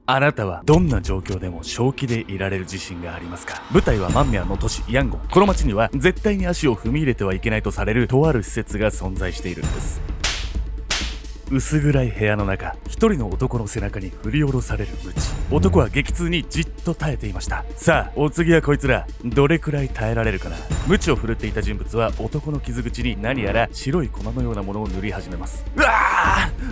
あなたはどんな状況でも正気でいられる自信がありますか？舞台はマンミャンの都市ヤンゴン。この街には絶対に足を踏み入れてはいけないとされるとある施設が存在しているんです。薄暗い部屋の中、一人の男の背中に振り下ろされる鞭。男は激痛にじっと耐えていました。さあ、お次はこいつら、どれくらい耐えられるかな。鞭を振るっていた人物は男の傷口に何やら白い粉のようなものを塗り始めます。うわ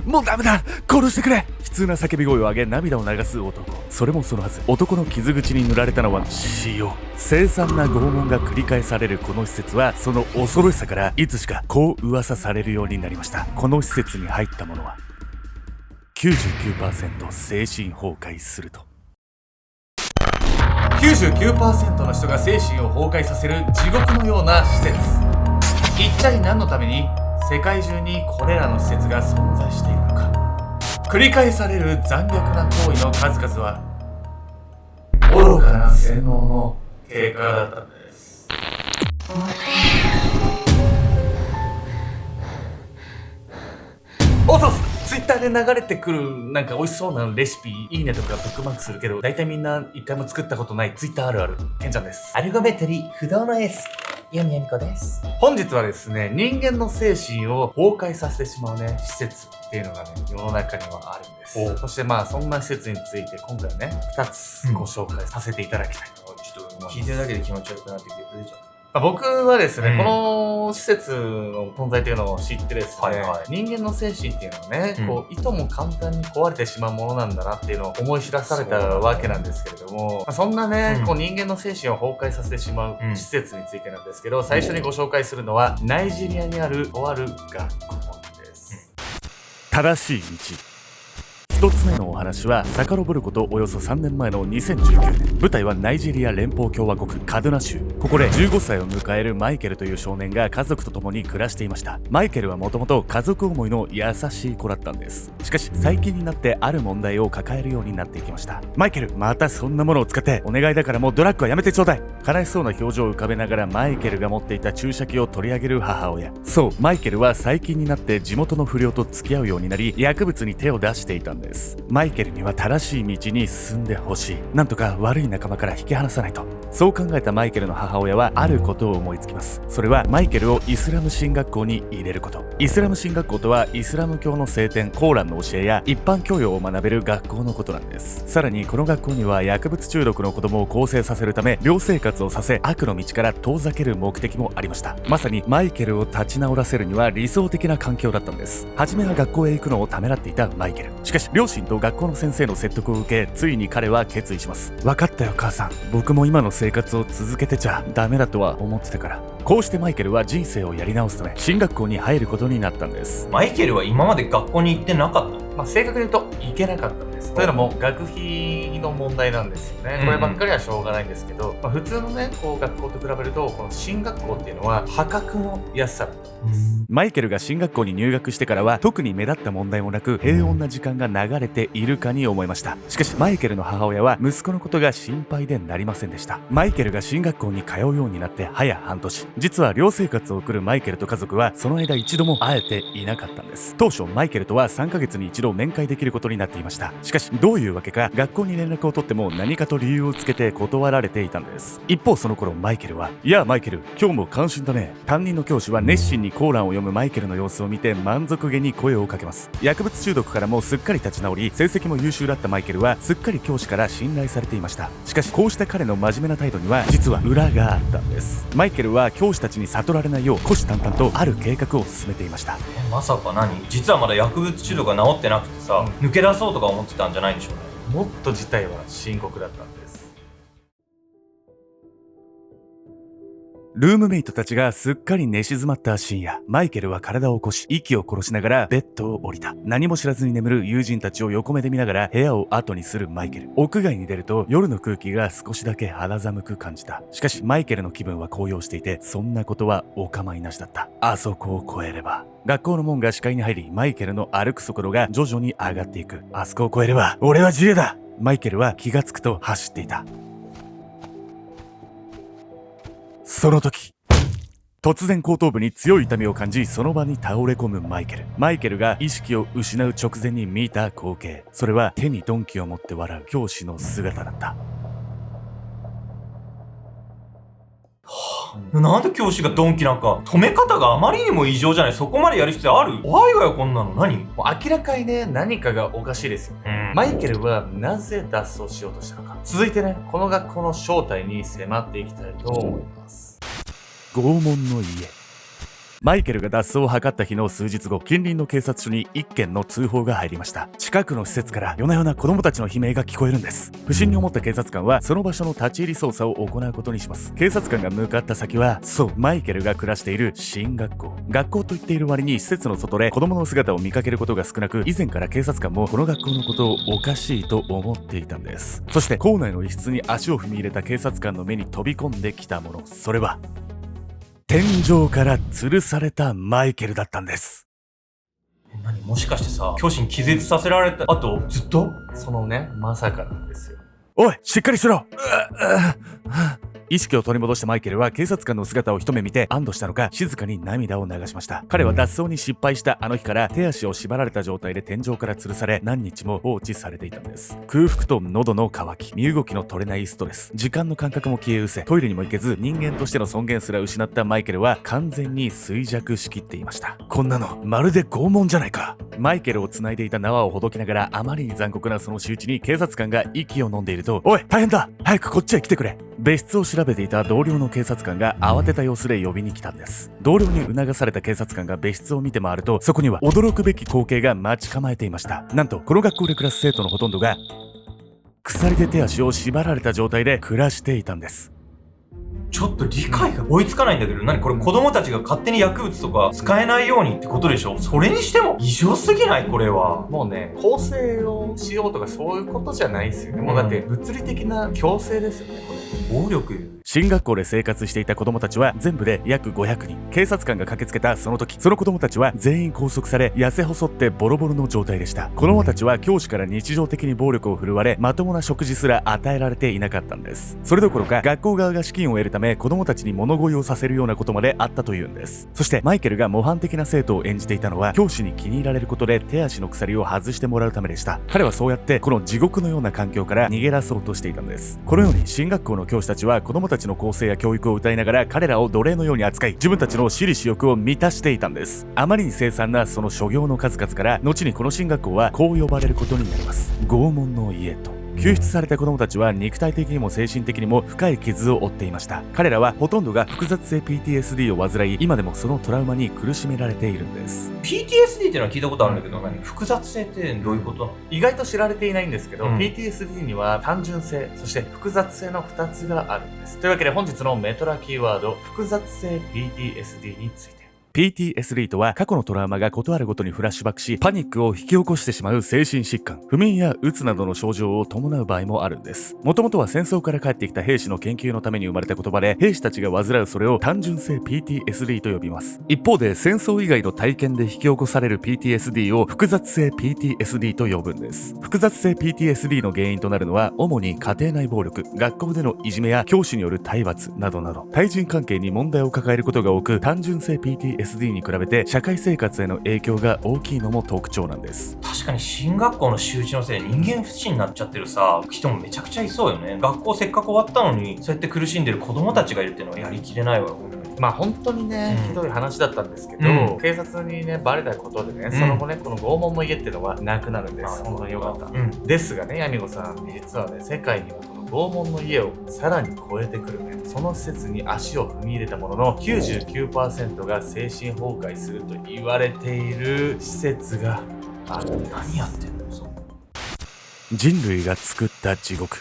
ー、もうダメだ、殺してくれ。悲痛な叫び声を上げ涙を流す男。それもそのはず、男の傷口に塗られたのは塩。凄惨な拷問が繰り返されるこの施設は、その恐ろしさからいつしかこう噂されるようになりました。この施設に入った者は 99% 精神崩壊すると。99% の人が精神を崩壊させる地獄のような施設。一体何のために世界中にこれらの施設が存在しているのか。繰り返される残虐な行為の数々は愚かな洗脳の結果だったんです。おそうツイッターで流れてくるなんか美味しそうなレシピいいねとかブックマークするけど、大体みんな一回も作ったことないツイッターあるある。けんちゃんです。アルゴメトリ不動の S ヨミヤミコです。本日はですね、人間の精神を崩壊させてしまうね施設っていうのがね、世の中にはあるんです。そしてそんな施設について今回はね、2つご紹介させていただきたいと、ちょっと聞いてるだけで気持ち悪くなってきてくれちゃう。僕はですね、この施設の存在というのを知ってですね、人間の精神っていうのはね、こういとも簡単に壊れてしまうものなんだなっていうのを思い知らされたわけなんですけれども、そんなね、こう人間の精神を崩壊させてしまう施設についてなんですけど、最初にご紹介するのはナイジェリアにあるとある学校です。正しい道。一つ目のお話は遡ることおよそ3年前の2019年。舞台はナイジェリア連邦共和国カドゥナ州。ここで15歳を迎えるマイケルという少年が家族と共に暮らしていました。マイケルはもともと家族思いの優しい子だったんです。しかし最近になってある問題を抱えるようになっていきました。マイケル、またそんなものを使って、お願いだからもうドラッグはやめてちょうだい。悲しそうな表情を浮かべながらマイケルが持っていた注射器を取り上げる母親。そう、マイケルは最近になって地元の不良と付き合うようになり、薬物に手を出していたんです。マイケルには正しい道に進んでほしい。なんとか悪い仲間から引き離さないと。そう考えたマイケルの母親はあることを思いつきます。それはマイケルをイスラム神学校に入れること。イスラム神学校とはイスラム教の聖典コーランの教えや一般教養を学べる学校のことなんです。さらにこの学校には薬物中毒の子供を更生させるため寮生活をさせ、悪の道から遠ざける目的もありました。まさにマイケルを立ち直らせるには理想的な環境だったんです。初めは学校へ行くのをためらっていたマイケル。しかし両親と学校の先生の説得を受け、ついに彼は決意します。分かったよ母さん、僕も今の生活を続けてちゃダメだとは思ってたから。こうしてマイケルは人生をやり直すため進学校に入ることになったんです。マイケルは今まで学校に行ってなかった？正確に言うと行けなかったんです。というのも学費の問題なんですよね。こればっかりはしょうがないんですけど、普通のねこう学校と比べるとこの進学校っていうのは破格の安さだったんです。マイケルが進学校に入学してからは特に目立った問題もなく平穏な時間が流れているかに思いました。しかしマイケルの母親は息子のことが心配でなりませんでした。マイケルが進学校に通うようになって早半年。実は寮生活を送るマイケルと家族はその間一度も会えていなかったんです。当初マイケルとは3ヶ月に一度面会できることになっていました。しかしどういうわけか学校に連絡を取っても何かと理由をつけて断られていたんです。一方その頃マイケルは、いやマイケル、今日も感心だね。担任の教師は熱心にコーランを読むマイケルの様子を見て満足げに声をかけます。薬物中毒からもすっかり立ち直り、成績も優秀だったマイケルはすっかり教師から信頼されていました。しかしこうした彼の真面目な態度には実は裏があったんです。マイケルは教師たちに悟られないよう虎視眈々とある計画を進めていました。まさか何？実はまだ薬物中毒が治ってなくてさ、抜け出そうとか思ってたんじゃないんでしょうね。もっと事態は深刻だったんです。ルームメイトたちがすっかり寝静まった深夜、マイケルは体を起こし息を殺しながらベッドを降りた。何も知らずに眠る友人たちを横目で見ながら部屋を後にするマイケル。屋外に出ると夜の空気が少しだけ肌寒く感じた。しかしマイケルの気分は高揚していて、そんなことはお構いなしだった。あそこを越えれば。学校の門が視界に入り、マイケルの歩く速度が徐々に上がっていく。あそこを越えれば俺は自由だ。マイケルは気がつくと走っていた。その時突然後頭部に強い痛みを感じ、その場に倒れ込むマイケル。マイケルが意識を失う直前に見た光景、それは手に鈍器を持って笑う教師の姿だった。なんで教師がドンキなんか、止め方があまりにも異常じゃない。そこまでやる必要ある？怖いわよこんなの。何？もう明らかにね、何かがおかしいですよ。マイケルはなぜ脱走しようとしたのか。続いてね、この学校の正体に迫っていきたいと思います。拷問の家。マイケルが脱走を図った日の数日後、近隣の警察署に1件の通報が入りました。近くの施設から夜な夜な子供たちの悲鳴が聞こえるんです。不審に思った警察官はその場所の立ち入り捜査を行うことにします。警察官が向かった先は、そう、マイケルが暮らしている進学校。学校と言っている割に施設の外で子供の姿を見かけることが少なく、以前から警察官もこの学校のことをおかしいと思っていたんです。そして校内の一室に足を踏み入れた警察官の目に飛び込んできたもの、それは天井から吊るされたマイケルだったんです。何？もしかしてさ、教師に気絶させられた後ずっと？そのね、まさかなんですよ。おい、しっかりしろ。意識を取り戻したマイケルは警察官の姿を一目見て安堵したのか静かに涙を流しました。彼は脱走に失敗したあの日から手足を縛られた状態で天井から吊るされ何日も放置されていたんです。空腹と喉の渇き、身動きの取れないストレス、時間の感覚も消え失せ、トイレにも行けず人間としての尊厳すら失ったマイケルは完全に衰弱しきっていました。こんなのまるで拷問じゃないか。マイケルを繋いでいた縄をほどきながらあまりに残酷なその仕打ちに警察官が息を飲んでいると、おい大変だ、早くこっちへ来てくれ。別室を調べていた同僚の警察官が慌てた様子で呼びに来たんです。同僚に促された警察官が別室を見て回ると、そこには驚くべき光景が待ち構えていました。なんとこの学校で暮らす生徒のほとんどが鎖で手足を縛られた状態で暮らしていたんです。ちょっと理解が追いつかないんだけど、何これ、子供たちが勝手に薬物とか使えないようにってことでしょ？それにしても異常すぎない？これはもうね、更生をしようとかそういうことじゃないですよね。もうだって物理的な強制ですよね、これ。暴力。進学校で生活していた子供たちは全部で約500人。警察官が駆けつけたその時、その子供たちは全員拘束され、痩せ細ってボロボロの状態でした。子供たちは教師から日常的に暴力を振るわれ、まともな食事すら与えられていなかったんです。それどころか学校側が資金を得るため子供たちに物乞いをさせるようなことまであったというんです。そしてマイケルが模範的な生徒を演じていたのは、教師に気に入られることで手足の鎖を外してもらうためでした。彼はそうやってこの地獄のような環境から逃げ出そうとしていたんです。このように進学校の教師たちは子供たちの更生や教育を謳いながら彼らを奴隷のように扱い、自分たちの私利私欲を満たしていたんです。あまりに凄惨なその所業の数々から、後にこの進学校はこう呼ばれることになります。拷問の家と。救出された子供たちは肉体的にも精神的にも深い傷を負っていました。彼らはほとんどが複雑性 PTSD を患い、今でもそのトラウマに苦しめられているんです。 PTSD っていうのは聞いたことあるんだけど、複雑性ってどういうことなの？意外と知られていないんですけど、PTSD には単純性、そして複雑性の2つがあるんです。というわけで本日のメトラキーワード、複雑性 PTSD について。PTSD とは過去のトラウマがことあるごとにフラッシュバックし、パニックを引き起こしてしまう精神疾患、不眠やうつなどの症状を伴う場合もあるんです。もともとは戦争から帰ってきた兵士の研究のために生まれた言葉で、兵士たちが患うそれを単純性 PTSD と呼びます。一方で戦争以外の体験で引き起こされる PTSD を複雑性 PTSD と呼ぶんです。複雑性 PTSD の原因となるのは主に家庭内暴力、学校でのいじめや教師による体罰などなど、対人関係に問題を抱えることが多く、単純性 PTSDに比べて社会生活への影響が大きいのも特徴なんです。確かに進学校の仕打ちのせいで人間不信になっちゃってる人もめちゃくちゃいそうよね。学校せっかく終わったのにそうやって苦しんでる子供たちがいるっていうのはやりきれないわ。本当にね、ひどい話だったんですけど、警察にねバレたことでね、その後ねこの拷問の家っていうのはなくなるんです。本当によかった、ですがね、ヤミゴさん、実はね世界にはこの拷問の家をさらに超えてくるね、その施設に足を踏み入れたものの 99% が精神崩壊すると言われている施設があるんです。何やってんの？人類が作った地獄。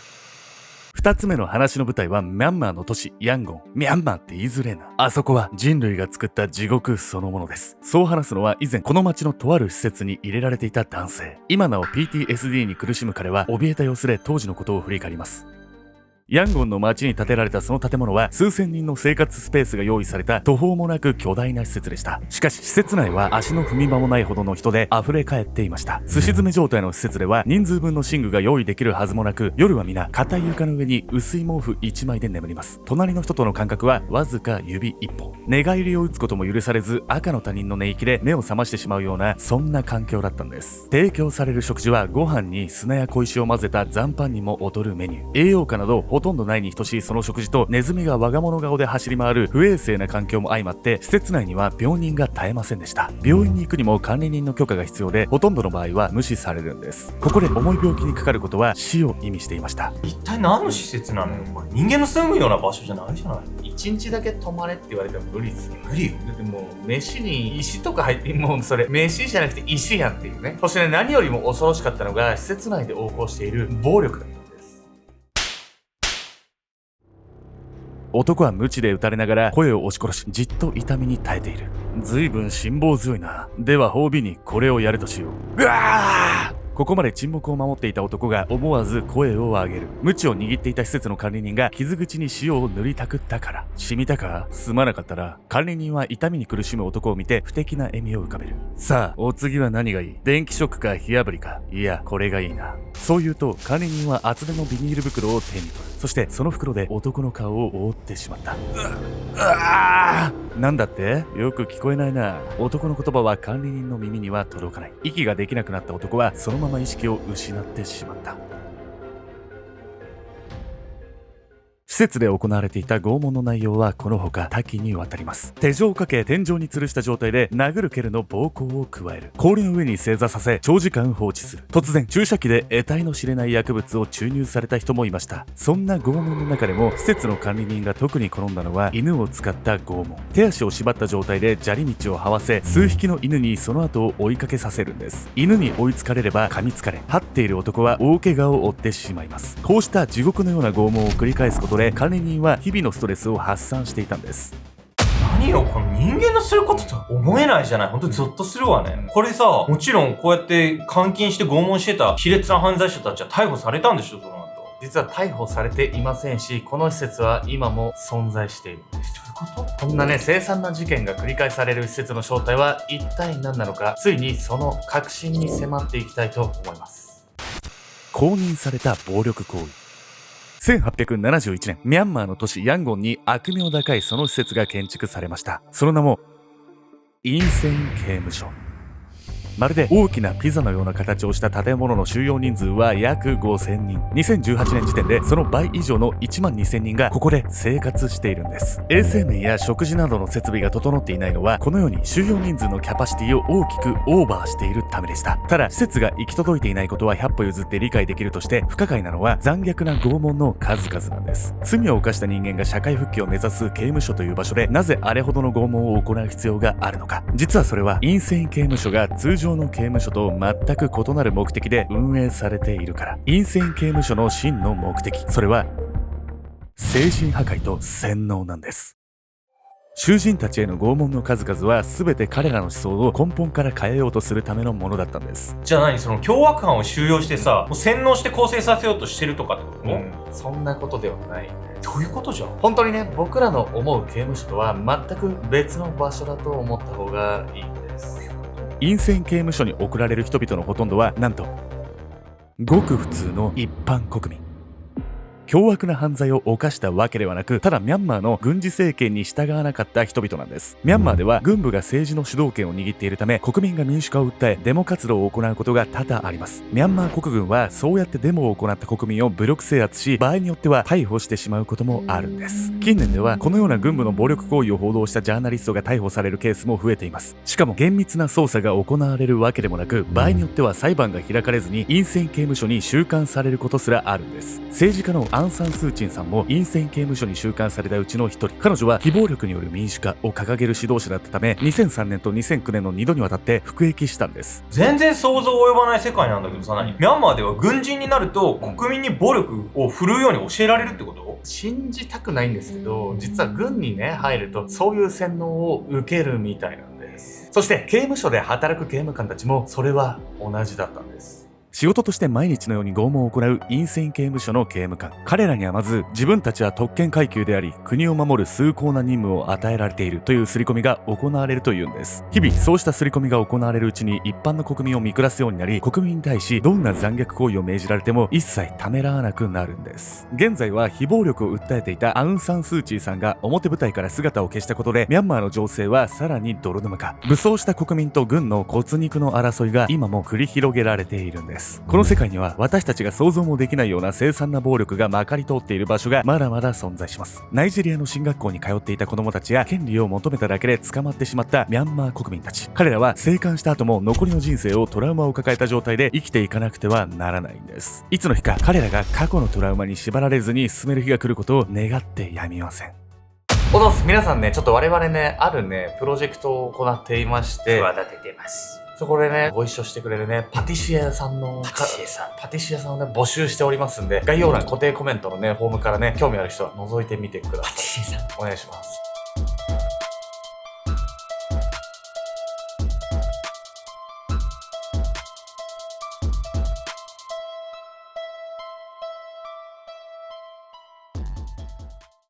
二つ目の話の舞台はミャンマーの都市ヤンゴン。ミャンマーって言いづれえな。あそこは人類が作った地獄そのものです。そう話すのは以前この町のとある施設に入れられていた男性。今なお PTSD に苦しむ彼は怯えた様子で当時のことを振り返ります。ヤンゴンの町に建てられたその建物は数千人の生活スペースが用意された途方もなく巨大な施設でした。しかし施設内は足の踏み場もないほどの人で溢れ返っていました。すし詰め状態の施設では人数分の寝具が用意できるはずもなく、夜は皆硬い床の上に薄い毛布1枚で眠ります。隣の人との間隔はわずか指1本。寝返りを打つことも許されず、赤の他人の寝息で目を覚ましてしまうような、そんな環境だったんです。提供される食事はご飯に砂や小石を混ぜた残飯にも劣るメニュー。栄養価などほとんどないに等しいその食事と、ネズミが我が物顔で走り回る不衛生な環境も相まって、施設内には病人が絶えませんでした。病院に行くにも管理人の許可が必要で、ほとんどの場合は無視されるんです。ここで重い病気にかかることは死を意味していました。一体何の施設なのよこれ。人間の住むような場所じゃないじゃない。1日だけ泊まれって言われても無理ですよ。無理よ。だってもう飯に石とか入って、もうそれ飯じゃなくて石やんっていうね。そしてね、何よりも恐ろしかったのが施設内で横行している暴力だったんです。男は鞭で打たれながら声を押し殺し、じっと痛みに耐えている。ずいぶん辛抱強いな。では褒美にこれをやるとしよう。うわー！ここまで沈黙を守っていた男が思わず声を上げる。鞭を握っていた施設の管理人が傷口に塩を塗りたくったから。染みたか？すまなかったら。管理人は痛みに苦しむ男を見て不敵な笑みを浮かべる。さあ、お次は何がいい？電気ショックか火炙りか？いや、これがいいな。そう言うと管理人は厚手のビニール袋を手に取る。そしてその袋で男の顔を覆ってしまった。なんだって？よく聞こえないな。男の言葉は管理人の耳には届かない。息ができなくなった男はそのまま意識を失ってしまった。施設で行われていた拷問の内容はこのほか多岐にわたります。手錠をかけ天井に吊るした状態で殴る蹴るの暴行を加える。氷の上に正座させ長時間放置する。突然注射器で得体の知れない薬物を注入された人もいました。そんな拷問の中でも施設の管理人が特に好んだのは犬を使った拷問。手足を縛った状態で砂利道を這わせ、数匹の犬にその後を追いかけさせるんです。犬に追いつかれれば噛みつかれ、這っている男は大怪我を負ってしまいます。こうした地獄のような拷問を繰り返すことで管理人は日々のストレスを発散していたんです。何よ、この人間のすることとは思えないじゃない。ほんとゾッとするわね。これさ、もちろんこうやって監禁して拷問してた卑劣な犯罪者たちは逮捕されたんでしょ、その後。実は逮捕されていませんし、この施設は今も存在しているんです。どういうこと？こんなね、凄惨な事件が繰り返される施設の正体は一体何なのか、ついにその核心に迫っていきたいと思います。公認された暴力行為。1871年、ミャンマーの都市ヤンゴンに悪名高いその施設が建築されました。その名もインセイン刑務所。まるで大きなピザのような形をした建物の収容人数は約5000人。2018年時点でその倍以上の1万2000人がここで生活しているんです。衛生面や食事などの設備が整っていないのは、このように収容人数のキャパシティを大きくオーバーしているためでした。ただ、施設が行き届いていないことは100歩譲って理解できるとして、不可解なのは残虐な拷問の数々なんです。罪を犯した人間が社会復帰を目指す刑務所という場所で、なぜあれほどの拷問を行う必要があるのか。実はそれはインセイン刑務所が通常の刑務所と全く異なる目的で運営されているから。インセイン刑務所の真の目的、それは精神破壊と洗脳なんです。囚人たちへの拷問の数々は全て彼らの思想を根本から変えようとするためのものだったんです。じゃあ何、その凶悪犯を収容してさ、もう洗脳して更生させようとしてるとかってこと？そんなことではない。どういうことじゃん？本当にね、僕らの思う刑務所とは全く別の場所だと思った方がいいんです。インセイン刑務所に送られる人々のほとんどはなんとごく普通の一般国民。凶悪な犯罪を犯したわけではなく、ただミャンマーの軍事政権に従わなかった人々なんです。ミャンマーでは軍部が政治の主導権を握っているため、国民が民主化を訴えデモ活動を行うことが多々あります。ミャンマー国軍はそうやってデモを行った国民を武力制圧し、場合によっては逮捕してしまうこともあるんです。近年ではこのような軍部の暴力行為を報道したジャーナリストが逮捕されるケースも増えています。しかも厳密な捜査が行われるわけでもなく、場合によっては裁判が開かれずにインセイン刑務所に収監されることすらあるんです。政治家のアン・サン・スー・チンさんもインセイン刑務所に収監されたうちの一人。彼女は非暴力による民主化を掲げる指導者だったため、2003年と2009年の2度にわたって服役したんです。全然想像及ばない世界なんだけどさ、ミャンマーでは軍人になると国民に暴力を振るうように教えられるってこと？信じたくないんですけど、実は軍にね、入るとそういう洗脳を受けるみたいなんです。そして刑務所で働く刑務官たちもそれは同じだったんです。仕事として毎日のように拷問を行うインセイン刑務所の刑務官。彼らにはまず自分たちは特権階級であり国を守る崇高な任務を与えられているという刷り込みが行われるというんです。日々そうした刷り込みが行われるうちに一般の国民を見下すようになり、国民に対しどんな残虐行為を命じられても一切ためらわなくなるんです。現在は非暴力を訴えていたアウン・サン・スー・チーさんが表舞台から姿を消したことで、ミャンマーの情勢はさらに泥沼化。武装した国民と軍の骨肉の争いが今も繰り広げられているんです。この世界には私たちが想像もできないような凄惨な暴力がまかり通っている場所がまだまだ存在します。ナイジェリアの進学校に通っていた子供たちや、権利を求めただけで捕まってしまったミャンマー国民たち。彼らは生還した後も残りの人生をトラウマを抱えた状態で生きていかなくてはならないんです。いつの日か彼らが過去のトラウマに縛られずに進める日が来ることを願ってやみません。おどす、皆さんね、ちょっと我々ね、あるね、プロジェクトを行っていまして、企ててます。そこでね、ご一緒してくれるね、パティシエさんをね、募集しておりますんで、概要欄固定コメントのね、フォームからね、興味ある人は覗いてみてください。パティシエさん。お願いします。